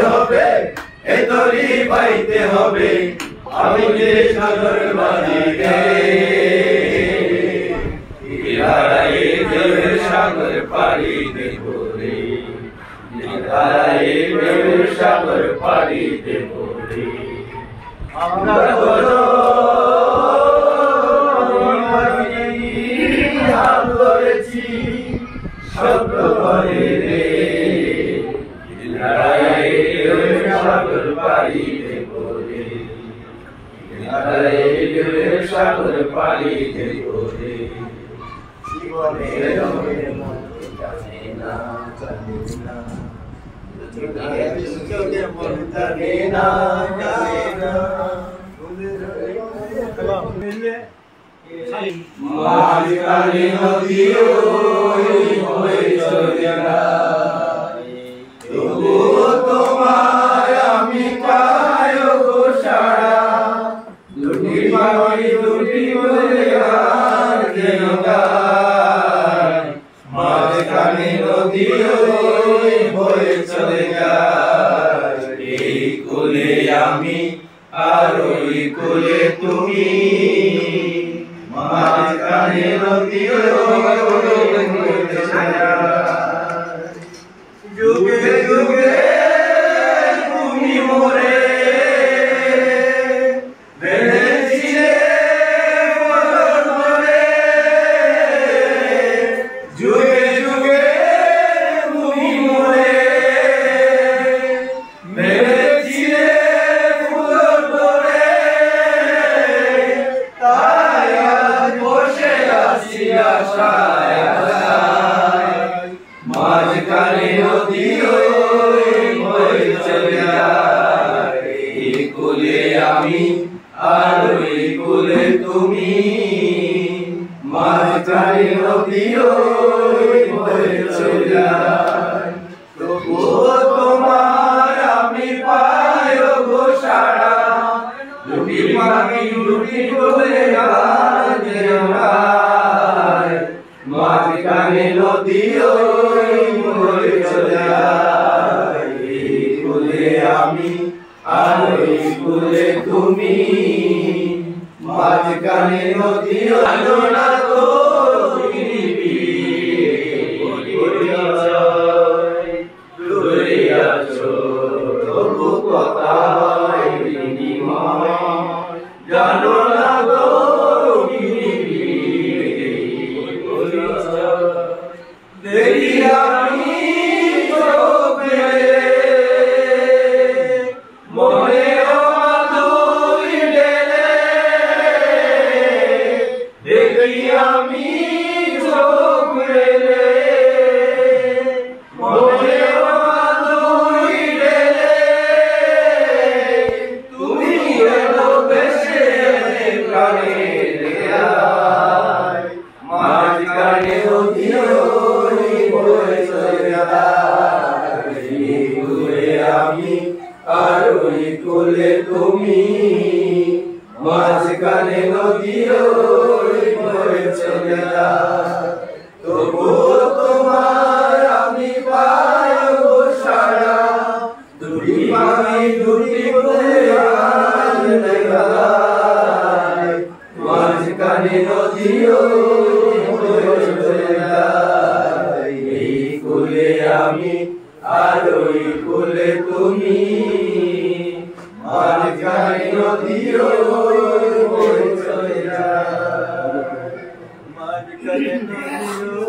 হবে এ তরি পাইতে হবে আমি যে সাগর বাড়ি গে ইহারায়ে দেবের সাগর পাড়ি দেব রে ইহারায়ে দেবের সাগর পাড়ি দেব রে আমরা বলো হাত ধরেছি শব্দ করে রে ইহারায়ে দেবের সাগর পাড়ি দেব রে ইহারায়ে দেবের সাগর পাড়ি দেব রে জীবনের মন জানে না চোখের মন জানে না মাঝখানে নদী হয়ে চলে যায় তবুও তোমায় আমি পাই গো সারা দুটি পাখি দুটি বলে আর কেন গায় মাঝখানে নদী হয়ে চলে যায় এই কোলে আমি আর ওই কোলে তুমি মাঝখানে নদী যুগে যুগে তুমি মোরে বেঁধেছিলে মনে যুগে যুগে তুমি মোরে বেঁধেছিলে মনে তাই আজ বসে আছি আশায় মাঝখানে নদী হয়ে চলে যায় এই কোলে আমি আর ওই কোলে তুমি মাঝখানে নদী হয়ে চলে যায় তবুও তোমার আমি পাই গো সারা দুটি পাখি দুটি বলে আর মাঝখানে নদী হয়ে চলে যায় এই কোলে আমি আর ওই কোলে তুমি মাঝখানে নদী আলো না তো দূরে আছো তবু কথায় বিনিময় জানো না গো দেখি আমি চোখ মেলে মনে মাধুরী ঢেলে দেখি আমি চোখ মেলে মনে মাধুরী ঢেলে তুমি এলো বেশে প্রাণে মাঝখানে নদী হয়ে চলে যায় এই কোলে আমি আর ওই কোলে তুমি মাঝখানে নদী হয়ে চলে যায় তবুও তোমার আমি পাই গো সারা দুটি পাখি দুটি বলে আর দেখায় মাঝখানে নদী এই কোলে আমি আর ওই কোলে তুমি মাঝখানে নদী হয়ে চলে যায় মাঝখানে নদী